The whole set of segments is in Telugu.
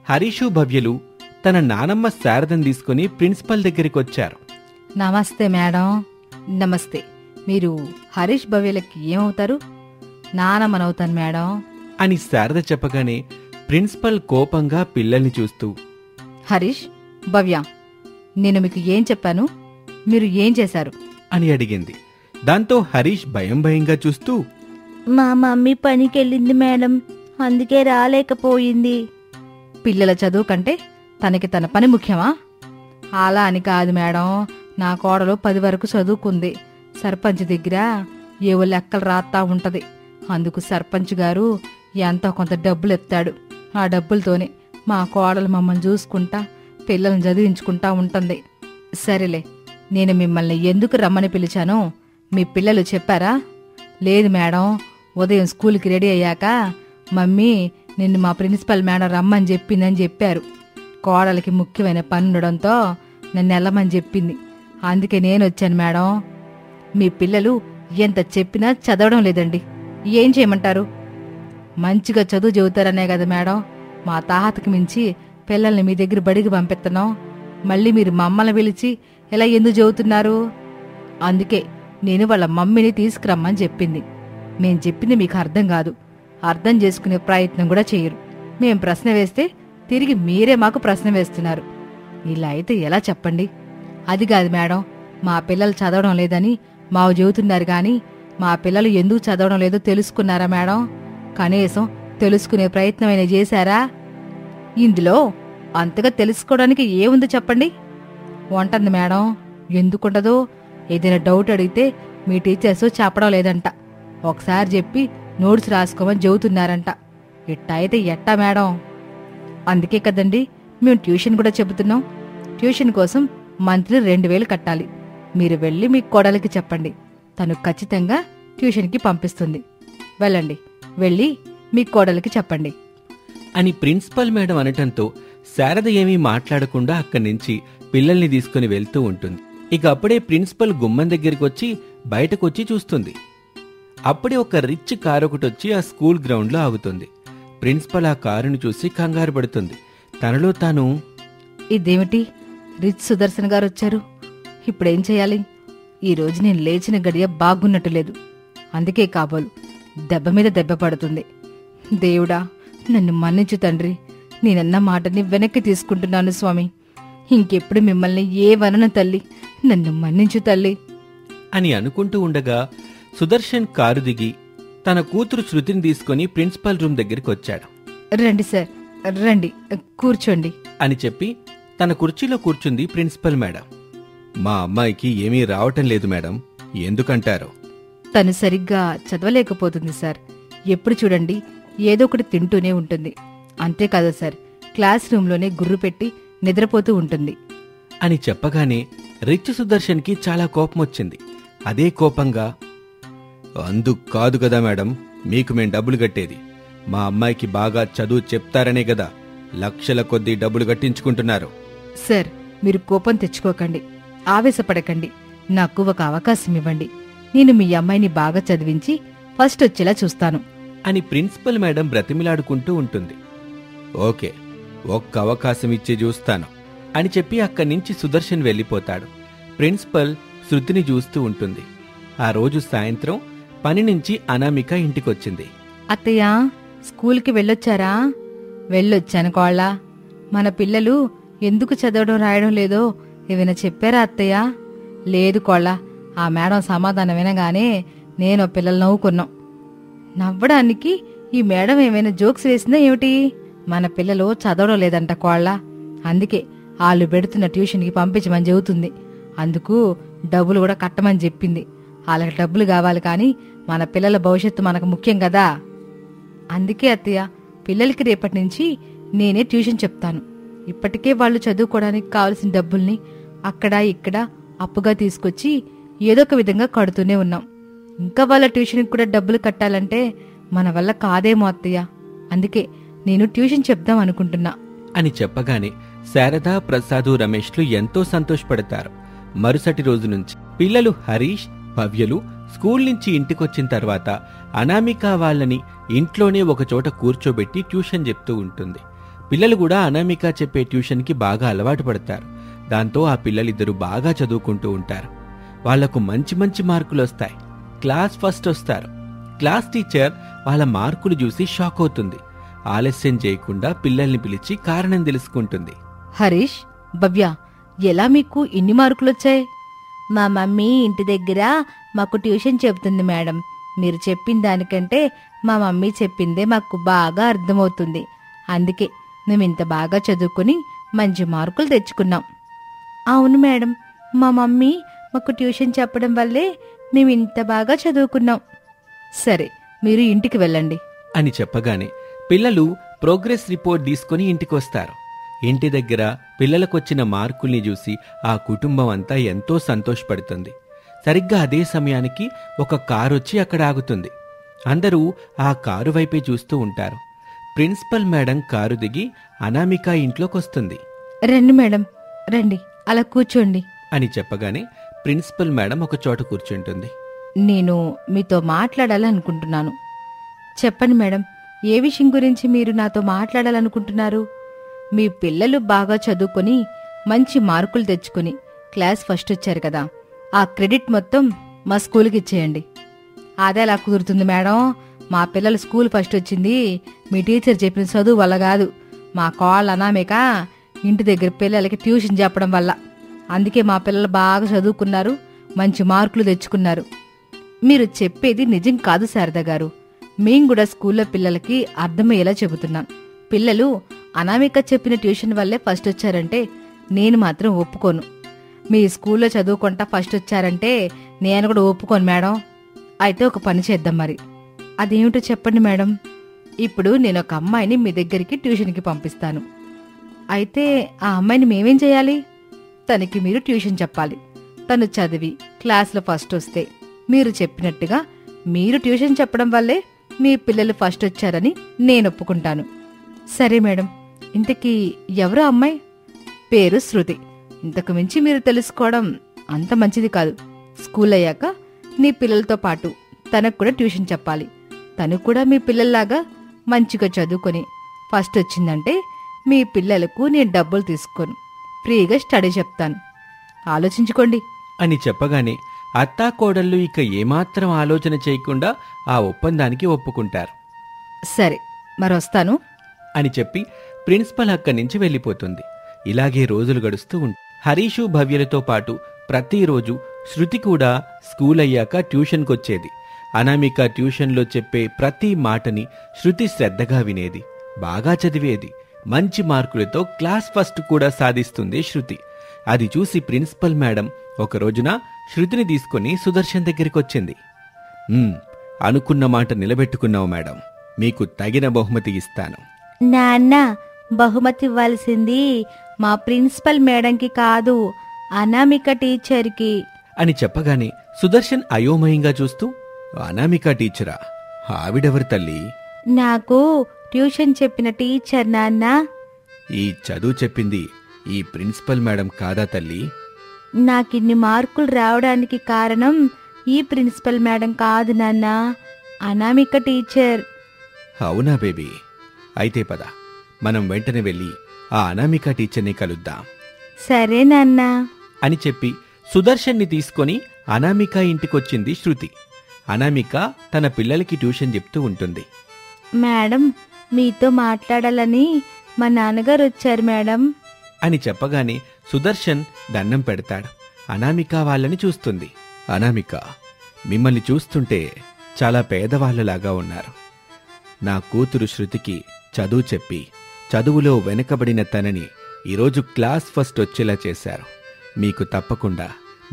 హరీషు భవ్యలు తన నానమ్మ శారదను తీసుకుని ప్రిన్సిపల్ దగ్గరికొచ్చారు. నమస్తే మేడం. నమస్తే. మీరు హరీష్ భవ్యలకి ఏమవుతారు? నానమ్మనవుతాను మేడం అని శారద చెప్పగానే ప్రిన్సిపల్ కోపంగా పిల్లల్ని చూస్తూ, హరీష్, భవ్య, నేను మీకు ఏం చెప్పాను? మీరు ఏం చేశారు అని అడిగింది. దాంతో హరీష్ భయంగా చూస్తూ, మా మమ్మీ పనికెళ్ళింది మేడం, అందుకే రాలేకపోయింది. పిల్లల చదువు కంటే తనకి తన పని ముఖ్యమా? అలా అని కాదు మేడం. నా కోడలు 10 వరకు చదువుకుంది. సర్పంచ్ దగ్గర ఏవో లెక్కలు రాస్తా ఉంటది. అందుకు సర్పంచ్ గారు ఎంతో కొంత డబ్బులు ఎత్తాడు. ఆ డబ్బులతోనే మా కోడలు మమ్మల్ని చూసుకుంటా పిల్లల్ని చదివించుకుంటా ఉంటుంది. సరేలే, నేను మిమ్మల్ని ఎందుకు రమ్మని పిలిచానో మీ పిల్లలు చెప్పారా? లేదు మేడం, ఉదయం స్కూల్కి రెడీ అయ్యాక మమ్మీ నిన్ను మా ప్రిన్సిపల్ మేడం రమ్మని చెప్పిందని చెప్పారు. కోడలికి ముఖ్యమైన పని ఉండడంతో నన్ను వెళ్ళమని చెప్పింది. అందుకే నేను వచ్చాను మేడం. మీ పిల్లలు ఎంత చెప్పినా చదవడం లేదండి. ఏం చేయమంటారు? మంచిగా చదువు చెబుతారనే కదా మేడం మా తాహతకి మించి పిల్లల్ని మీ దగ్గర బడికి పంపిస్తున్నాం. మళ్ళీ మీరు మమ్మల్ని పిలిచి ఇలా ఎందుకు చెబుతున్నారు? అందుకే నేను వాళ్ళ మమ్మీని తీసుకురమ్మని చెప్పింది. మేం చెప్పింది మీకు అర్థం కాదు, అర్థం చేసుకునే ప్రయత్నం కూడా చేయరు. మేం ప్రశ్న వేస్తే తిరిగి మీరే మాకు ప్రశ్న వేస్తున్నారు. ఇలా అయితే ఎలా చెప్పండి? అది కాదు మేడం, మా పిల్లలు చదవడం లేదని మావు చెబుతున్నారు గాని మా పిల్లలు ఎందుకు చదవడం లేదో తెలుసుకున్నారా మేడం? కనీసం తెలుసుకునే ప్రయత్నమైనా చేశారా? ఇందులో అంతగా తెలుసుకోవడానికి ఏముంది చెప్పండి? ఉంటుంది మేడం. ఎందుకుండదో? ఏదైనా డౌట్ అడిగితే మీ టీచర్స్ చెప్పడం లేదంట. ఒకసారి చెప్పి నోట్స్ రాసుకోమని చెబుతున్నారంట. ఇట్టా అయితే ఎట్టా మేడం? అందుకే కదండి మేము ట్యూషన్ కూడా చెబుతున్నాం. ట్యూషన్ కోసం మంత్లీ 2000 కట్టాలి. మీరు వెళ్ళి మీ కోడలికి చెప్పండి, తను ఖచ్చితంగా ట్యూషన్కి పంపిస్తుంది. వెళ్ళండి, వెళ్ళి మీ కోడలికి చెప్పండి అని ప్రిన్సిపల్ మేడం అనటంతో శారద ఏమీ మాట్లాడకుండా అక్కడి నుంచి పిల్లల్ని తీసుకుని వెళ్తూ ఉంటుంది. ఇక అప్పుడే ప్రిన్సిపల్ గుమ్మం దగ్గరికొచ్చి బయటకొచ్చి చూస్తుంది. అప్పుడే ఒక రిచ్ కారు ఒకటొచ్చి ఆ స్కూల్ గ్రౌండ్లో ఆగుతుంది. ప్రిన్సిపల్ ఆ కారును చూసి కంగారు పడుతుంది. తనలో తాను, ఇదేమిటి, రిచ్ సుదర్శన్ గారు వచ్చారు, ఇప్పుడేం చేయాలి? ఈరోజు నేను లేచిన గడియ బాగున్నట్టు లేదు. అందుకే కాబోలు దెబ్బ మీద దెబ్బ పడుతుంది. దేవుడా, నన్ను మన్నించు తండ్రి. నేనన్న మాటని వెనక్కి తీసుకుంటున్నాను స్వామి. ఇంకెప్పుడు మిమ్మల్ని ఏవనను తల్లి, నన్ను మన్నించు తల్లి అని అనుకుంటూ ఉండగా సుదర్శన్ కారు దిగి తన కూతురు శృతిని తీసుకుని ప్రిన్సిపల్ రూమ్ దగ్గరికి వచ్చాడు. రండి సార్, రండి, కూర్చోండి అని చెప్పి తన కుర్చీలో కూర్చుంది ప్రిన్సిపల్ మేడం. మా అమ్మాయికి ఏమీ రావటం లేదు మేడం, ఎందుకంటారు? తను సరిగ్గా చదవలేకపోతుంది సార్. ఎప్పుడు చూడండి ఏదో ఒకటి తింటూనే ఉంటుంది. అంతేకాదు సార్, క్లాస్ రూంలోనే గుర్రు పెట్టి నిద్రపోతూ ఉంటుంది అని చెప్పగానే రిచ్ సుదర్శన్కి చాలా కోపమొచ్చింది. అదే కోపంగా, అందుకు కాదు కదా మేడం మీకు మేం డబ్బులు కట్టేది. మా అమ్మాయికి బాగా చదువు చెప్తారనే కదా లక్షల కొద్దీ డబ్బులు కట్టించుకుంటున్నారు. సార్, మీరు కోపం తెచ్చుకోకండి, ఆవేశపడకండి. నాకు ఒక అవకాశం ఇవ్వండి. నేను మీ అమ్మాయిని బాగా చదివించి ఫస్ట్ వచ్చేలా చూస్తాను అని ప్రిన్సిపల్ మేడం బ్రతిమిలాడుకుంటూ ఉంటుంది. ఓకే, ఒక్క అవకాశం ఇచ్చి చూస్తాను అని చెప్పి అక్కడి నుంచి సుదర్శన్ వెళ్ళిపోతాడు. ప్రిన్సిపల్ శృతిని చూస్తూ ఉంటుంది. ఆ రోజు సాయంత్రం పని నుంచి అనామిక ఇంటికొచ్చింది. అత్తయ్య, స్కూల్కి వెళ్ళొచ్చారా? వెళ్ళొచ్చాను కోళ్ళ. మన పిల్లలు ఎందుకు చదవడం రాయడం లేదో ఏమైనా చెప్పారా అత్తయ్య? లేదు కోళ్ళ. ఆ మేడం సమాధానం వినగానే నేను పిల్లలు నవ్వుకున్నాం. నవ్వడానికి ఈ మేడం ఏమైనా జోక్స్ వేసిందా ఏమిటి? మన పిల్లలు చదవడం లేదంట కోళ్ళ. అందుకే వాళ్ళు పెడుతున్న ట్యూషన్కి పంపించమని చెబుతుంది. అందుకు డబ్బులు కూడా కట్టమని చెప్పింది. వాళ్ళకి డబ్బులు కావాలి కానీ మన పిల్లల భవిష్యత్తు మనకు ముఖ్యం కదా. అందుకే అత్తయ్య, పిల్లలకి రేపటి నుంచి నేనే ట్యూషన్ చెప్తాను. ఇప్పటికే వాళ్ళు చదువుకోవడానికి కావలసిన డబ్బుల్ని అక్కడ ఇక్కడ అప్పుగా తీసుకొచ్చి ఏదో ఒక విధంగా కడుతూనే ఉన్నాం. ఇంకా వాళ్ళ ట్యూషన్కి కూడా డబ్బులు కట్టాలంటే మన వల్ల కాదేమో అత్తయ్య. అందుకే నేను ట్యూషన్ చెప్దాం అనుకుంటున్నా అని చెప్పగానే శారద, ప్రసాదు, రమేష్లు ఎంతో సంతోషపడతారు. మరుసటి రోజు నుంచి పిల్లలు హరీష్, భవ్యలు స్కూల్ నుంచి ఇంటికొచ్చిన తర్వాత అనామిక వాళ్ళని ఇంట్లోనే ఒకచోట కూర్చోబెట్టి ట్యూషన్ చెప్తూ ఉంటుంది. పిల్లలు కూడా అనామిక చెప్పే ట్యూషన్కి బాగా అలవాటు పడతారు. దాంతో ఆ పిల్లలిద్దరూ బాగా చదువుకుంటూ ఉంటారు. వాళ్లకు మంచి మంచి మార్కులు వస్తాయి. క్లాస్ ఫస్ట్ వస్తారు. క్లాస్ టీచర్ వాళ్ళ మార్కులు చూసి షాక్ అవుతుంది. ఆలస్యం చేయకుండా పిల్లల్ని పిలిచి కారణం తెలుసుకుంటుంది. హరీష్, భవ్య, ఎలా మీకు ఇన్ని మార్కులొచ్చాయి? మా మమ్మీ ఇంటి దగ్గర మాకు ట్యూషన్ చెబుతుంది మేడం. మీరు చెప్పిన దానికంటే మా మమ్మీ చెప్పిందే మాకు బాగా అర్థమవుతుంది. అందుకే మేము ఇంత బాగా చదువుకుని మంచి మార్కులు తెచ్చుకున్నాం. అవును మేడం, మా మమ్మీ మాకు ట్యూషన్ చెప్పడం వల్లే మేము ఇంత బాగా చదువుకున్నాం. సరే, మీరు ఇంటికి వెళ్ళండి అని చెప్పగానే పిల్లలు ప్రోగ్రెస్ రిపోర్ట్ తీసుకుని ఇంటికొస్తారు. ఇంటి దగ్గర పిల్లలకొచ్చిన మార్కుల్ని చూసి ఆ కుటుంబం అంతా ఎంతో సంతోషపడుతుంది. సరిగ్గా అదే సమయానికి ఒక కారొచ్చి అక్కడ ఆగుతుంది. అందరూ ఆ కారు వైపే చూస్తూ ఉంటారు. ప్రిన్సిపల్ మేడం కారు దిగి అనామిక ఇంట్లోకొస్తుంది. రండి మేడం, రండి, అలా కూర్చోండి అని చెప్పగానే ప్రిన్సిపల్ మేడం ఒక చోట కూర్చుంటుంది. నేను మీతో మాట్లాడాలనుకుంటున్నాను. చెప్పండి మేడం, ఏ విషయం గురించి మీరు నాతో మాట్లాడాలనుకుంటున్నారు? మీ పిల్లలు బాగా చదువుకొని మంచి మార్కులు తెచ్చుకుని క్లాస్ ఫస్ట్ వచ్చారు కదా, ఆ క్రెడిట్ మొత్తం మా స్కూల్కి ఇచ్చేయండి. అదే ఎలా కుదురుతుంది మేడం? మా పిల్లలు స్కూల్ ఫస్ట్ వచ్చింది మీ టీచర్ చెప్పిన చదువు వల్ల కాదు. మా కాళ్ళు అనామిక ఇంటి దగ్గర పిల్లలకి ట్యూషన్ చెప్పడం వల్ల. అందుకే మా పిల్లలు బాగా చదువుకున్నారు, మంచి మార్కులు తెచ్చుకున్నారు. మీరు చెప్పేది నిజం కాదు శారద గారు. మేం కూడా స్కూల్లో పిల్లలకి అర్థమయ్యేలా చెబుతున్నాం. పిల్లలు అనామిక చెప్పిన ట్యూషన్ వల్లే ఫస్ట్ వచ్చారంటే నేను మాత్రం ఒప్పుకోను. మీ స్కూల్లో చదువుకుంటా ఫస్ట్ వచ్చారంటే నేను కూడా ఒప్పుకోను మేడం. అయితే ఒక పని చేద్దాం మరి. అదేమిటో చెప్పండి మేడం. ఇప్పుడు నేను ఒక అమ్మాయిని మీ దగ్గరికి ట్యూషన్కి పంపిస్తాను. అయితే ఆ అమ్మాయిని మేమేం చేయాలి? తనకి మీరు ట్యూషన్ చెప్పాలి. తను చదివి క్లాస్లో ఫస్ట్ వస్తే మీరు చెప్పినట్టుగా మీరు ట్యూషన్ చెప్పడం వల్లే మీ పిల్లలు ఫస్ట్ వచ్చారని నేను ఒప్పుకుంటాను. సరే మేడం. ఇంతకీ ఎవరో అమ్మాయి? పేరు శృతి. ఇంతకు మించి మీరు తెలుసుకోవడం అంత మంచిది కాదు. స్కూల్ అయ్యాక నీ పిల్లలతో పాటు తనకు కూడా ట్యూషన్ చెప్పాలి. తను కూడా మీ పిల్లల్లాగా మంచిగా చదువుకొని ఫస్ట్ వచ్చిందంటే మీ పిల్లలకు నేను డబ్బులు తీసుకోను, ఫ్రీగా స్టడీ చెప్తాను. ఆలోచించుకోండి అని చెప్పగానే అత్తాకోడళ్ళు ఇక ఏమాత్రం ఆలోచన చేయకుండా ఆ ఒప్పందానికి ఒప్పుకుంటారు. సరే, మరొస్తాను అని చెప్పి ప్రిన్సిపల్ అక్కడి నుంచి వెళ్ళిపోతుంది. ఇలాగే రోజులు గడుస్తూ హరీషు భవ్యలతో పాటు ప్రతిరోజు శృతి కూడా స్కూల్ అయ్యాక ట్యూషన్కొచ్చేది. అనామిక ట్యూషన్లో చెప్పే ప్రతి మాటని శృతి శ్రద్ధగా వినేది, బాగా చదివేది. మంచి మార్కులతో క్లాస్ ఫస్ట్ కూడా సాధిస్తుంది శృతి. అది చూసి ప్రిన్సిపల్ మేడం ఒక రోజున శృతిని తీసుకుని సుదర్శన్ దగ్గరికొచ్చింది. అనుకున్న మాట నిలబెట్టుకున్నావు మేడం, మీకు తగిన బహుమతి ఇస్తాను. నాన్న, బహుమతి ఇవ్వాల్సింది మా ప్రిన్సిపల్ మేడంకి కాదు, అనామిక టీచర్కి అని చెప్పగానే సుదర్శన్ అయోమయంగా చూస్తూ, అనామిక టీచరా? ఆవిడెవరు తల్లి? నాకు ట్యూషన్ చెప్పిన టీచర్ నాన్న. ఈ చదువు చెప్పింది ఈ ప్రిన్సిపల్ మేడం కాదా తల్లి? నాకిన్ని మార్కులు రావడానికి కారణం ఈ ప్రిన్సిపల్ మేడం కాదు నాన్న, అనామిక టీచర్. అవునా బేబీ? అయితే పద, మనం వెంటనే వెళ్ళి ఆ అనామిక టీచర్ని కలుద్దాం. సరే నాన్న అని చెప్పి సుదర్శన్ని తీసుకొని అనామిక ఇంటికొచ్చింది శృతి. అనామిక తన పిల్లలకి ట్యూషన్ చెప్తూ ఉంటుంది. మేడం, మీతో మాట్లాడాలని మా నాన్నగారు వచ్చారు మేడం అని చెప్పగానే సుదర్శన్ దండం పెడతాడు. అనామిక వాళ్ళని చూస్తుంది. అనామిక, మిమ్మల్ని చూస్తుంటే చాలా పేదవాళ్లలాగా ఉన్నారు. నా కూతురు శృతికి చదువు చెప్పి చదువులో వెనకబడిన తనని ఈరోజు క్లాస్ ఫస్ట్ వచ్చేలా చేశారు. మీకు తప్పకుండా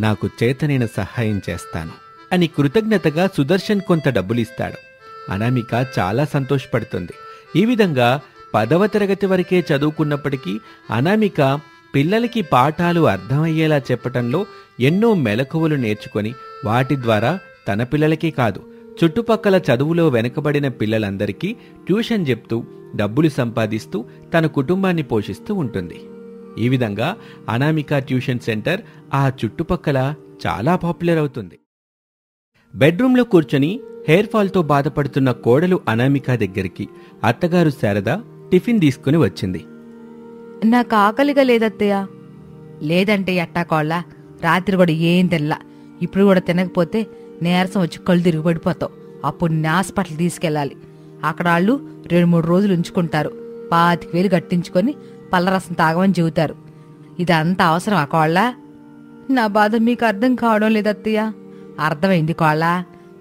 నాకు చేతనైన సహాయం చేస్తాను అని కృతజ్ఞతగా సుదర్శన్ కొంత డబ్బులిస్తాడు. అనామిక చాలా సంతోషపడుతుంది. ఈ విధంగా 10వ తరగతి వరకే చదువుకున్నప్పటికీ అనామిక పిల్లలకి పాఠాలు అర్థమయ్యేలా చెప్పటంలో ఎన్నో మెలకువలు నేర్చుకొని వాటి ద్వారా తన పిల్లలకే కాదు, చుట్టుపక్కల చదువులో వెనుకబడిన పిల్లలందరికీ ట్యూషన్ చెప్తూ డబ్బులు సంపాదిస్తూ తన కుటుంబాన్ని పోషిస్తూ ఉంటుంది. ఈ విధంగా అనామిక ట్యూషన్ సెంటర్ ఆ చుట్టుపక్కల చాలా పాపులర్ అవుతుంది. బెడ్రూమ్లో కూర్చొని హెయిర్ ఫాల్తో బాధపడుతున్న కోడలు అనామిక దగ్గరికి అత్తగారు శారద టిఫిన్ తీసుకుని వచ్చింది. నాకు ఆకలిగా లేదత్తయ్య. లేదంటే ఎట్టా కోళ్ళ, రాత్రి కూడా ఏం తినలా. ఇప్పుడు కూడా తినకపోతే నీరసం వచ్చి కళ్ళు తిరిగి పడిపోతావు. అప్పుడు నిన్ను హాస్పిటల్ తీసుకెళ్ళాలి. అక్కడ వాళ్ళు 2-3 రోజులు ఉంచుకుంటారు. 25,000 కట్టించుకొని పళ్ళరసం తాగమని చెబుతారు. ఇదంతా అవసరం ఆ కోళ్ళ? నా బాధ మీకు అర్థం కావడం లేదత్తయ్య. అర్థమైంది కోళ్ళ.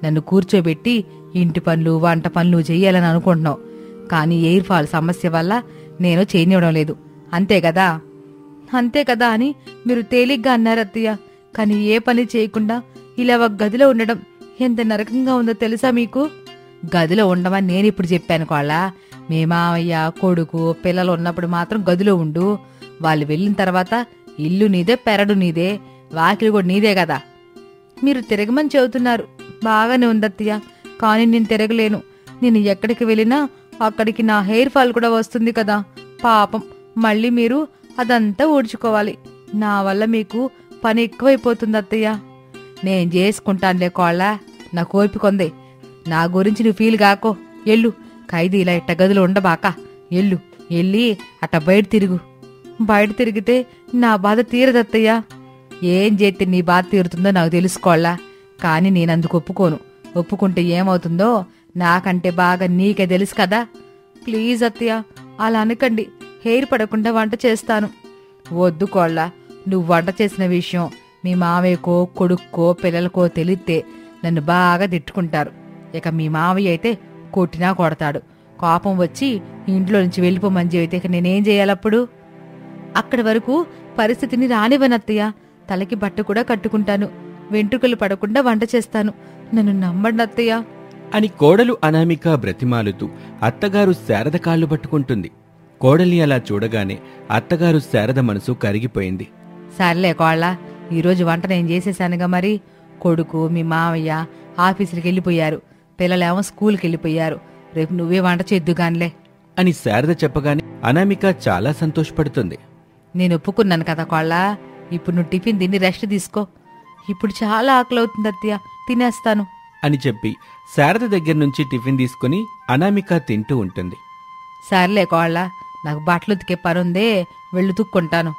నన్ను కూర్చోబెట్టి ఇంటి పనులు వంట పనులు చెయ్యాలని అనుకుంటున్నావు. కానీ ఎయిర్ ఫాల్ సమస్య వల్ల నేను చేయనివ్వడం లేదు. అంతే కదా? అంతే కదా అని మీరు తేలిగ్గా అన్నారు అత్తయ్య. కానీ ఏ పని చేయకుండా ఇలా ఒక గదిలో ఉండడం ఎంత నరకంగా ఉందో తెలుసా మీకు? గదిలో ఉండమని నేనిప్పుడు చెప్పాను కోళ్ళ. మీ మావయ్య కొడుకు పిల్లలు ఉన్నప్పుడు మాత్రం గదిలో ఉండు. వాళ్ళు వెళ్ళిన తర్వాత ఇల్లు నీదే, పెరడు నీదే, వాకిలి కూడా నీదే కదా. మీరు తిరగమని చెబుతున్నారు, బాగానే ఉందత్తయ్య. కానీ నేను తిరగలేను. నేను ఎక్కడికి వెళ్ళినా అక్కడికి నా హెయిర్ ఫాల్ కూడా వస్తుంది కదా. పాపం, మళ్ళీ మీరు అదంతా ఊడ్చుకోవాలి. నా వల్ల మీకు పని ఎక్కువైపోతుంది అత్తయ్య. నేను చేసుకుంటానులే కోళ్ళ, నాకు ఓపిక ఉంది. నా గురించి నువ్వు ఫీల్ కాకో. ఎల్లు, ఖైదీలా ఇట్ట గదిలో ఉండబాక. ఎల్లు, ఎల్లి అట్ట బయట తిరుగు. బయట తిరిగితే నా బాధ తీరదత్తయ్య. ఏం చేస్తే నీ బాధ తీరుతుందో నాకు తెలుసుకోవాలా. కానీ నేనందుకు ఒప్పుకోను. ఒప్పుకుంటే ఏమవుతుందో నాకంటే బాగా నీకే తెలుసు కదా. ప్లీజ్ అత్తయ్య, అలా అనకండి. హెయిర్ పడకుండా వంట చేస్తాను. వద్దు కోళ్ళ, నువ్వు వంట చేసిన విషయం మీ మావయ్యకో కొడుక్కో పిల్లలకో తెలిస్తే నన్ను బాగా తిట్టుకుంటారు. ఇక మీ మావయ్య అయితే కొట్టినా కొడతాడు. కోపం వచ్చి ఇంట్లో నుంచి వెళ్ళిపోమని చెబితే ఇక నేనేం చేయాలప్పుడు? అక్కడి వరకు పరిస్థితిని రానివ్వనత్తయ్య. తలకి బట్ట కూడా కట్టుకుంటాను. వెంట్రుకలు పడకుండా వంట చేస్తాను. నన్ను నమ్మండి అత్తయ్య అని కోడలు అనామిక బ్రతిమాలుతూ అత్తగారు శారద కాళ్ళు పట్టుకుంటుంది. కోడల్ని అలా చూడగానే అత్తగారు శారద మనసు కరిగిపోయింది. సర్లే కోళ్ళ, ఈరోజు వంట నేను చేసేశానుగా. మరి కొడుకు మీ మావయ్య ఆఫీసులకి వెళ్ళిపోయారు, పిల్లలేమో స్కూల్కి వెళ్ళిపోయారు. రేపు నువ్వే వంట చేద్దుగానిలే అని శారద చెప్పగానే అనామిక చాలా సంతోషపడుతుంది. నేను ఒప్పుకున్నాను కదా కోళ్ళ. ఇప్పుడు నువ్వు టిఫిన్ తిని రెస్ట్ తీసుకో. ఇప్పుడు చాలా ఆకలి అవుతుంది అత్తయ్య, తినేస్తాను అని చెప్పి శారద దగ్గర నుంచి టిఫిన్ తీసుకుని అనామిక తింటూ ఉంటుంది. సర్లే కోళ్ళ, నాకు బట్టలు ఉతికే పనుందే, వెళ్ళి ఉతుక్కుంటాను.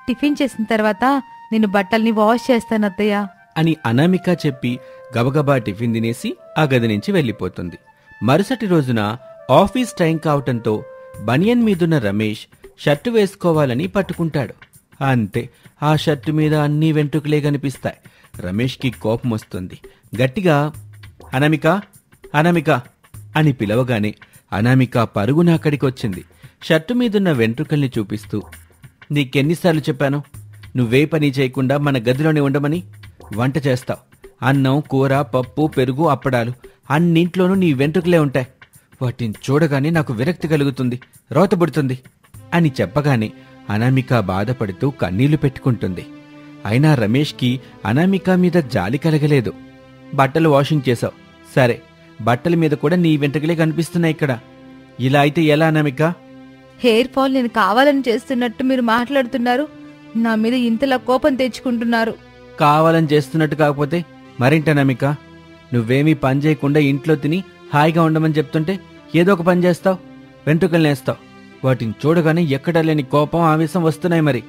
టిఫిన్ చేసిన తర్వాత నేను బట్టల్ని వాష్ చేస్తాను అత్తయ్య అని అనామిక చెప్పి గబగబా టిఫిన్ తినేసి ఆ గది నుంచి వెళ్ళిపోతుంది. మరుసటి రోజున ఆఫీస్ టైం కావటంతో బనియన్ మీదున్న రమేష్ షర్టు వేసుకోవాలని పట్టుకుంటాడు. అంతే, ఆ షర్టు మీద అన్ని వెంట్రుకలే కనిపిస్తాయి. రమేష్కి కోపం వస్తుంది. గట్టిగా అనామిక, అనామిక అని పిలవగానే అనామిక పరుగున అక్కడికొచ్చింది. షర్టు మీదున్న వెంట్రుకల్ని చూపిస్తూ, నీకెన్నిసార్లు చెప్పాను నువ్వే పని చేయకుండా మన గదిలోనే ఉండమని? వంట చేస్తావు, అన్నం కూర పప్పు పెరుగు అప్పడాలు అన్నింట్లోనూ నీ వెంట్రుకలే ఉంటాయి. వాటిని చూడగానే నాకు విరక్తి కలుగుతుంది, రోతబుడుతుంది అని చెప్పగానే అనామిక బాధపడుతూ కన్నీళ్లు పెట్టుకుంటుంది. అయినా రమేష్కి అనామిక మీద జాలి కలగలేదు. బట్టలు వాషింగ్ చేశావు సరే, బట్టల మీద కూడా నీ వెంట్రుకలే కనిపిస్తున్నాయి ఇక్కడ. ఇలా అయితే ఎలా అనామిక? హెయిర్ ఫాల్ నేను కావాలని చేస్తున్నట్టు మీరు మాట్లాడుతున్నారు. నా మీద ఇంతలా కోపం తెచ్చుకుంటున్నారు. కావాలని చేస్తున్నట్టు కాకపోతే మరింట అనామిక, నువ్వేమీ పని చేయకుండా ఇంట్లో తిని హాయిగా ఉండమని చెప్తుంటే ఏదో ఒక పని చేస్తావు, వెంట్రుకలు నేస్తావు. వాటిని చూడగానే ఎక్కడా లేని కోపం ఆవేశం వస్తున్నాయి మరి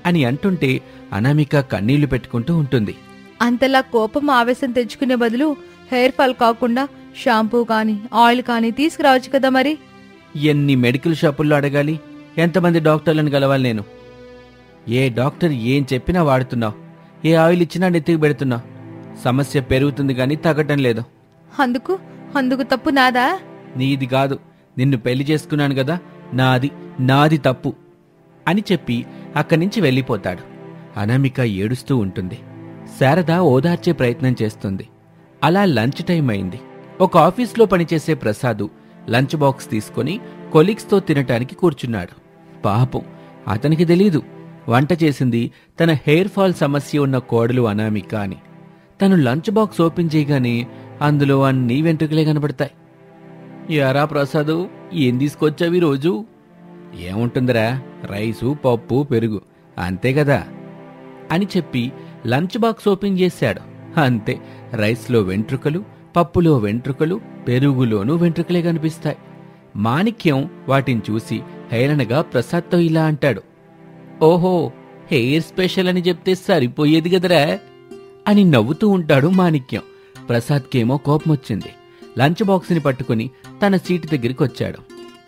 అని అంటుంటే అనామిక కన్నీళ్లు పెట్టుకుంటూ ఉంటుంది. అంతలా కోపం ఆవేశం తెచ్చుకునే బదులు హెయిర్ ఫాల్ కాకుండా షాంపూ కానీ ఆయిల్ కానీ తీసుకురావచ్చు కదా మరి. ఎన్ని మెడికల్ షాపుల్లో అడగాలి? ఎంతమంది డాక్టర్లను కలవాలి నేను? ఏ డాక్టర్ ఏం చెప్పినా వాడుతున్నావు, ఏ ఆయిల్ ఇచ్చినా నెత్తికి పెడుతున్నావు. సమస్య పెరుగుతుంది గాని తగ్గటం లేదు. అందుకు తప్పు నాదా? నీది కాదు, నిన్ను పెళ్లి చేసుకున్నాను కదా, నాది తప్పు అని చెప్పి అక్కడి నుంచి వెళ్ళిపోతాడు. అనామిక ఏడుస్తూ ఉంటుంది. శారద ఓదార్చే ప్రయత్నం చేస్తుంది. అలా లంచ్ టైం అయింది. ఒక ఆఫీస్లో పనిచేసే ప్రసాదు లంచ్ బాక్స్ తీసుకుని కొలీగ్స్తో తినటానికి కూర్చున్నాడు. పాపం, అతనికి తెలీదు వంట చేసింది తన హెయిర్ ఫాల్ సమస్య ఉన్న కోడలు అనామిక అని. తను లంచ్ బాక్స్ ఓపెన్ చేయగానే అందులో అన్ని వెంట్రుకలే కనబడతాయి. యారా ప్రసాదు, ఏం తీసుకొచ్చావి రోజు? ఏముంటుందిరా, రైసు పప్పు పెరుగు అంతే కదా అని చెప్పి లంచ్ బాక్స్ ఓపెన్ చేశాడు. అంతే, రైస్లో వెంట్రుకలు, పప్పులో వెంట్రుకలు, పెరుగులోనూ వెంట్రుకలే కనిపిస్తాయి. మాణిక్యం వాటిని చూసి హేళనగా ప్రసాద్తో ఇలా అంటాడు. ఓహో, హెయిర్ స్పెషల్ అని చెప్తే సరిపోయేది గదరా అని నవ్వుతూ ఉంటాడు మాణిక్యం. ప్రసాద్కేమో కోపమొచ్చింది. లంచ్ బాక్స్ని పట్టుకుని తన సీటు దగ్గరికి వచ్చాడు.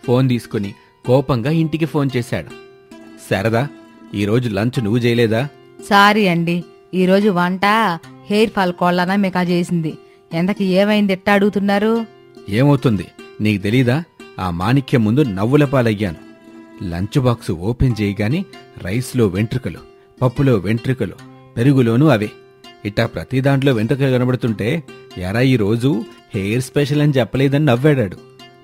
ఫోన్ తీసుకుని కోపంగా ఇంటికి ఫోన్ చేశాడు. శారదా, ఈరోజు లంచ్ నువ్వు చేయలేదా? సారీ అండి, ఈరోజు వంట హెయిర్ ఫాల్ కోళ్ళనా మీకు చేసింది. ఎంతకి ఏమైంది ఎట్టా అడుగుతున్నారు? ఏమవుతుంది నీకు తెలీదా? ఆ మాణిక్యం ముందు నవ్వుల పాలయ్యాను. లంచ్ బాక్స్ ఓపెన్ చేయగానే రైస్లో వెంట్రుకలు, పప్పులో వెంట్రుకలు, పెరుగులోనూ అవే. ఇట్టా ప్రతి దాంట్లో వెంట్రుకలు కనబడుతుంటే ఎరా ఈరోజు హెయిర్ స్పెషల్ అని చెప్పలేదని నవ్వాడాడు.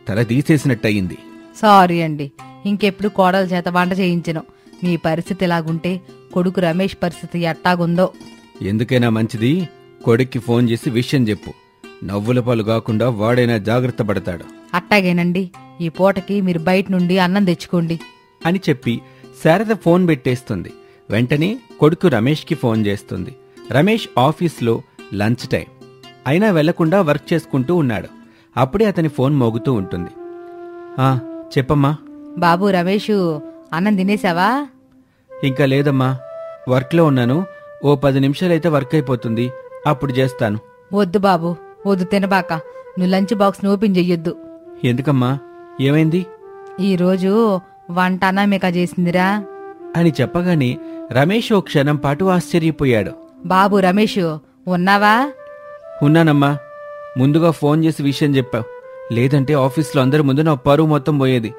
తల తీసేసినట్టయింది. సారీ అండి, ఇంకెప్పుడు కోడల చేత వంట చేయించను. మీ పరిస్థితి ఇలాగుంటే కొడుకు రమేష్ పరిస్థితి ఎట్టాగుందో. ఎందుకైనా మంచిది కొడుక్కి ఫోన్ చేసి విషయం చెప్పు. నవ్వుల పాలు కాకుండా వాడైనా జాగ్రత్త పడతాడు. అట్టాగేనండి, ఈ పూటకి మీరు బయట నుండి అన్నం తెచ్చుకోండి అని చెప్పి శారద ఫోన్ పెట్టేస్తుంది. వెంటనే కొడుకు రమేష్కి ఫోన్ చేస్తుంది. రమేష్ ఆఫీస్లో లంచ్ టైం అయినా వెళ్లకుండా వర్క్ చేసుకుంటూ ఉన్నాడు. అప్పుడే అతని ఫోన్ మోగుతూ ఉంటుంది. చెప్పమ్మా. బాబు రమేషు, అన్నం తినేసావా? ఇంకా లేదమ్మా, వర్క్లో ఉన్నాను. ఓ 10 నిమిషాలైతే వర్క్ అయిపోతుంది, అప్పుడు చేస్తాను. వద్దు బాబు, వద్దు, తినబాక. నువ్వు లంచ్ బాక్స్ ఓపెన్ చెయ్యొద్దు. ఎందుకమ్మా, ఏమైంది? ఈరోజు వంట అనామిక చేసిందిరా అని చెప్పగానే రమేష్ ఓ క్షణం పాటు ఆశ్చర్యపోయాడు. బాబు రమేషు, ఉన్నావా? ఉన్నానమ్మా. ముందుగా ఫోన్ చేసి విషయం చెప్పావు, లేదంటే ఆఫీస్లో అందరి ముందు నా పరువు మొత్తం పోయేది.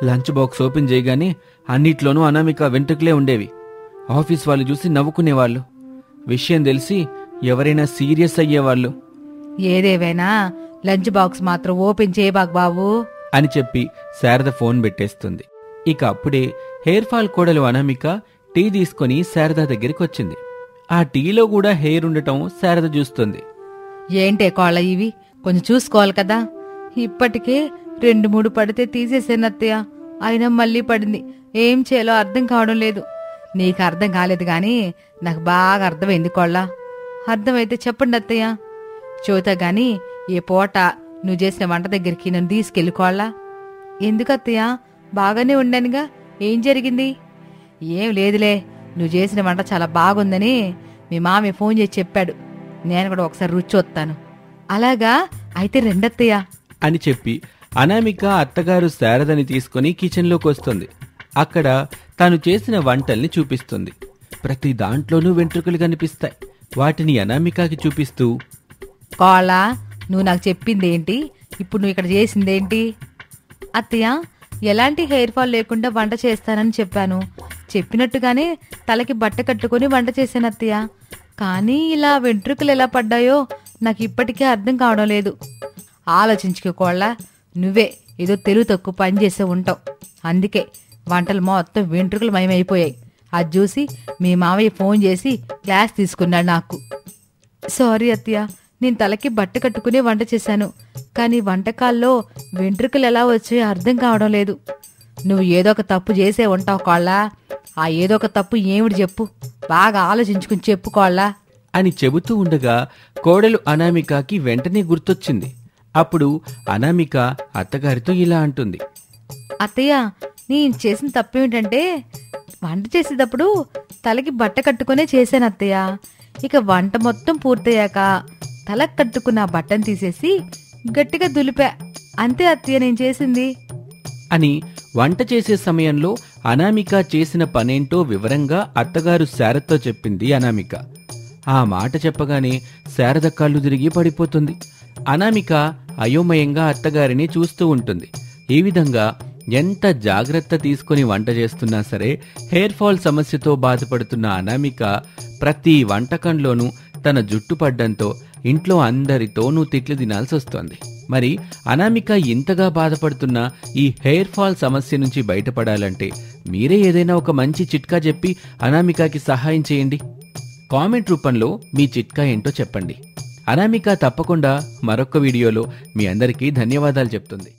లంచ్ బాక్స్ ఓపెన్ చేయగానే అన్నిట్లోనూ అనామిక వెంట్రుకలే ఉండేవి. ఆఫీస్ వాళ్ళు చూసి నవ్వుకునేవాళ్ళు. విషయం తెలిసి ఎవరైనా సీరియస్ అయ్యేవాళ్ళు. ఏదేవైనా లంచ్ బాక్స్ మాత్రం ఓపెన్ చేయబాకు బాబు అని చెప్పి శారద ఫోన్ పెట్టేస్తుంది. ఇక అప్పుడే హెయిర్ ఫాల్ కోడలు అనామిక టీ తీసుకుని శారద దగ్గరికి వచ్చింది. ఆ టీలో కూడా హెయిర్ ఉండటం శారద చూస్తుంది. ఏంటే కోళ్ళ ఇవి, కొంచెం చూసుకోవాలి కదా. ఇప్పటికే 2-3 పడితే తీసేసేనత్తయ్య, అయినా మళ్ళీ పడింది. ఏం చేయాలో అర్థం కావడం లేదు. నీకు అర్థం కాలేదు గాని నాకు బాగా అర్థమైంది కోళ్ళ. అర్థమైతే చెప్పండి అత్తయ్య. చూతా గాని ఏ పూట నువ్వు చేసిన వంట దగ్గరికి నన్ను తీసుకెళ్ళుకోవాలా? ఎందుకు అత్తయ్య, బాగానే ఉండానుగా. ఏం జరిగింది? ఏం లేదులే, నువ్వు చేసిన వంట చాలా బాగుందని మీ మామయ్య ఫోన్ చేసి చెప్పాడు. నేను కూడా ఒకసారి రుచి వస్తాను. అలాగా, అయితే రెండత్తయ్య అని చెప్పి అనామిక అత్తగారు శారదని తీసుకుని కిచెన్లోకి వస్తుంది. అక్కడ తాను చేసిన వంటల్ని చూపిస్తుంది. ప్రతి దాంట్లోనూ వెంట్రుకలు కనిపిస్తాయి. వాటిని అనామికకి చూపిస్తూ, కోళ్ళ, నువ్వు నాకు చెప్పిందేంటి, ఇప్పుడు నువ్వు ఇక్కడ చేసిందేంటి? అత్తయ్య, ఎలాంటి హెయిర్ ఫాల్ లేకుండా వంట చేస్తానని చెప్పాను. చెప్పినట్టుగానే తలకి బట్ట కట్టుకుని వంట చేశాను అత్తయ్య. కానీ ఇలా వెంట్రుకలు ఎలా పడ్డాయో నాకు ఇప్పటికే అర్థం కావడం లేదు. ఆలోచించుకోళ్ళ, నువ్వే ఏదో తెలుగు తక్కువ పని చేసే ఉంటావు. అందుకే వంటలు మొత్తం వెంట్రుకలు మయమైపోయాయి. అది చూసి మీ మావయ్య ఫోన్ చేసి క్లాస్ తీసుకున్నాడు నాకు. సారీ అత్తయ్య, నేను తలకి బట్ట కట్టుకునే వంట చేశాను. కానీ వంటకాల్లో వెంట్రుకలు ఎలా వచ్చాయో అర్థం కావడం లేదు. నువ్వు ఏదో ఒక తప్పు చేసే ఉంటావు కోళ్ళ. ఆ ఏదో ఒక తప్పు ఏమిటి చెప్పు, బాగా ఆలోచించుకుని చెప్పుకోళ్ళ అని చెబుతూ ఉండగా కోడలు అనామికకి వెంటనే గుర్తొచ్చింది. అప్పుడు అనామిక అత్తగారితో ఇలా అంటుంది. అత్తయ్య, నేను చేసిన తప్పేమిటంటే వంట చేసేటప్పుడు తలకి బట్ట కట్టుకునే చేశాను అత్తయ్య. ఇక వంట మొత్తం పూర్తయ్యాక తలకు కట్టుకున్న బట్టను తీసేసి గట్టిగా దులిపా. అంతే అత్తయ్య నేను చేసింది అని వంట చేసే సమయంలో అనామిక చేసిన పనేంటో వివరంగా అత్తగారు శారదతో చెప్పింది అనామిక. ఆ మాట చెప్పగానే శారద కళ్ళు తిరిగి పడిపోతుంది. అనామిక అయోమయంగా అత్తగారిని చూస్తూ ఉంటుంది. ఈ విధంగా ఎంత జాగ్రత్త తీసుకుని వంట చేస్తున్నా సరే హెయిర్ ఫాల్ సమస్యతో బాధపడుతున్న అనామిక ప్రతి వంటకంలోనూ తన జుట్టు పడ్డంతో ఇంట్లో అందరితోనూ తిట్లు తినాల్సి వస్తోంది. మరి అనామిక ఇంతగా బాధపడుతున్న ఈ హెయిర్ ఫాల్ సమస్య నుంచి బయటపడాలంటే మీరే ఏదైనా ఒక మంచి చిట్కా చెప్పి అనామికకి సహాయం చేయండి. కామెంట్ రూపంలో మీ చిట్కా ఏంటో చెప్పండి. అనామిక తప్పకుండా మరొక వీడియోలో మీ అందరికీ ధన్యవాదాలు చెప్తుంది.